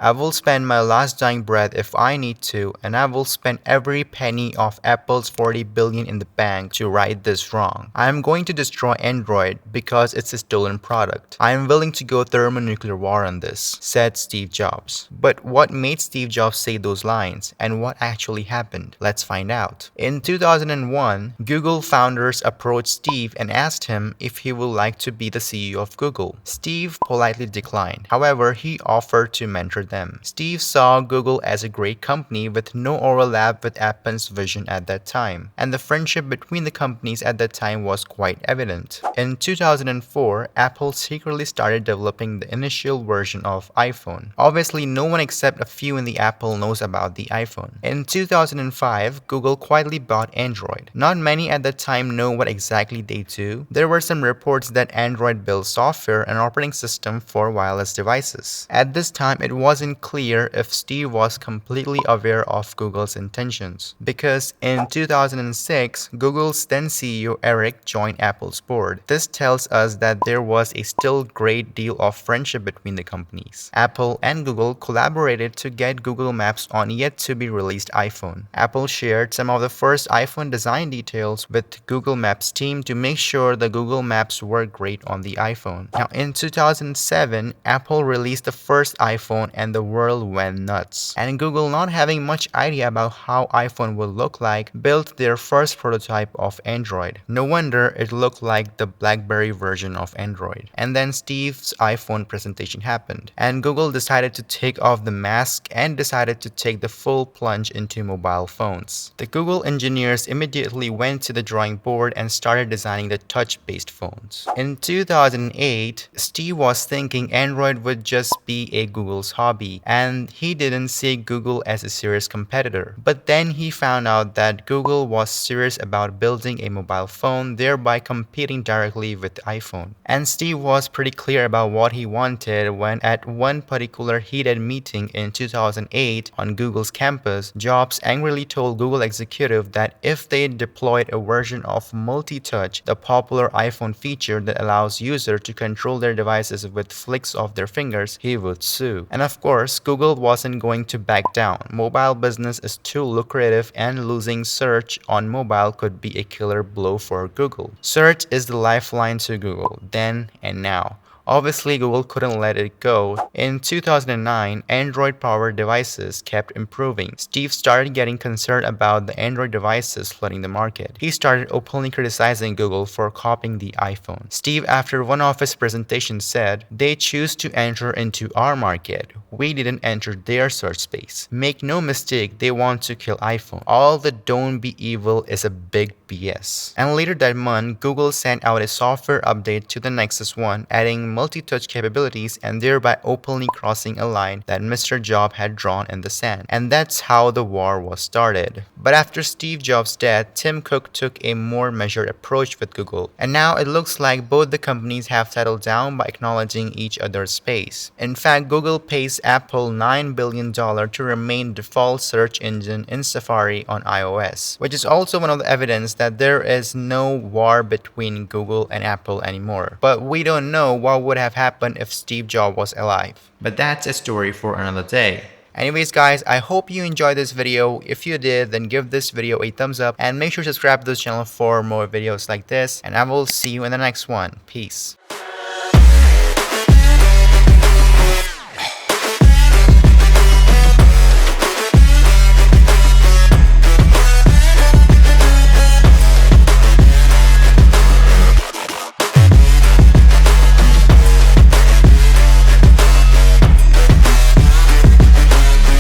I will spend my last dying breath if I need to, and I will spend every penny of Apple's 40 billion in the bank to right this wrong. I am going to destroy Android because it's a stolen product. I am willing to go thermonuclear war on this, said Steve Jobs. But what made Steve Jobs say those lines, and what actually happened? Let's find out. In 2001, Google founders approached Steve and asked him if he would like to be the CEO of Google. Steve politely declined. However, he offered to mentor them. Steve saw Google as a great company with no overlap with Apple's vision at that time, and the friendship between the companies at that time was quite evident. In 2004, Apple secretly started developing the initial version of iPhone. Obviously, no one except a few in the Apple knows about the iPhone. In 2005, Google quietly bought Android. Not many at the time know what exactly they do. There were some reports that Android builds software and operating system for wireless devices. At this time, it wasn't clear if Steve was completely aware of Google's intentions, because in 2006, Google's then CEO Eric joined Apple's board. This tells us that there was a still great deal of friendship between the companies. Apple and Google collaborated to get Google Maps on yet to be released iPhone. Apple shared some of the first iPhone design details with Google Maps team to make sure the Google Maps work great on the iPhone. Now in 2007, Apple released the first iPhone and the world went nuts. And Google, not having much idea about how iPhone would look like, built their first prototype of Android. No wonder it looked like the BlackBerry version of Android. And then Steve's iPhone presentation happened, and Google decided to take off the mask and decided to take the full plunge into mobile phones. The Google engineers immediately went to the drawing board and started designing the touch-based phones. In 2008, Steve was thinking Android would just be a Google's hobby, and he didn't see Google as a serious competitor. But then he found out that Google was serious about building a mobile phone, thereby competing directly with iPhone. And Steve was pretty clear about what he wanted when at one particular heated meeting in 2008 on Google's campus, Jobs angrily told Google executive that if they deployed a version of multi-touch, the popular iPhone feature that allows users to control their devices with flicks of their fingers, he would sue. And of course, Google wasn't going to back down. Mobile business is too lucrative, and losing search on mobile could be a killer blow for Google. Search is the lifeline to Google, then and now. Obviously, Google couldn't let it go. In 2009, Android-powered devices kept improving. Steve started getting concerned about the Android devices flooding the market. He started openly criticizing Google for copying the iPhone. Steve, after one of his presentations, said, "They choose to enter into our market. We didn't enter their search space. Make no mistake, they want to kill iPhone. All the don't be evil is a big BS." And later that month, Google sent out a software update to the Nexus One, adding multi-touch capabilities and thereby openly crossing a line that Mr. Jobs had drawn in the sand. And that's how the war was started. But after Steve Jobs' death, Tim Cook took a more measured approach with Google. And now it looks like both the companies have settled down by acknowledging each other's space. In fact, Google pays Apple $9 billion to remain default search engine in Safari on iOS, which is also one of the evidence that there is no war between Google and Apple anymore. But we don't know what would have happened if Steve Jobs was alive. But that's a story for another day. Anyways guys, I hope you enjoyed this video. If you did, then give this video a thumbs up and make sure to subscribe to this channel for more videos like this, and I will see you in the next one. Peace.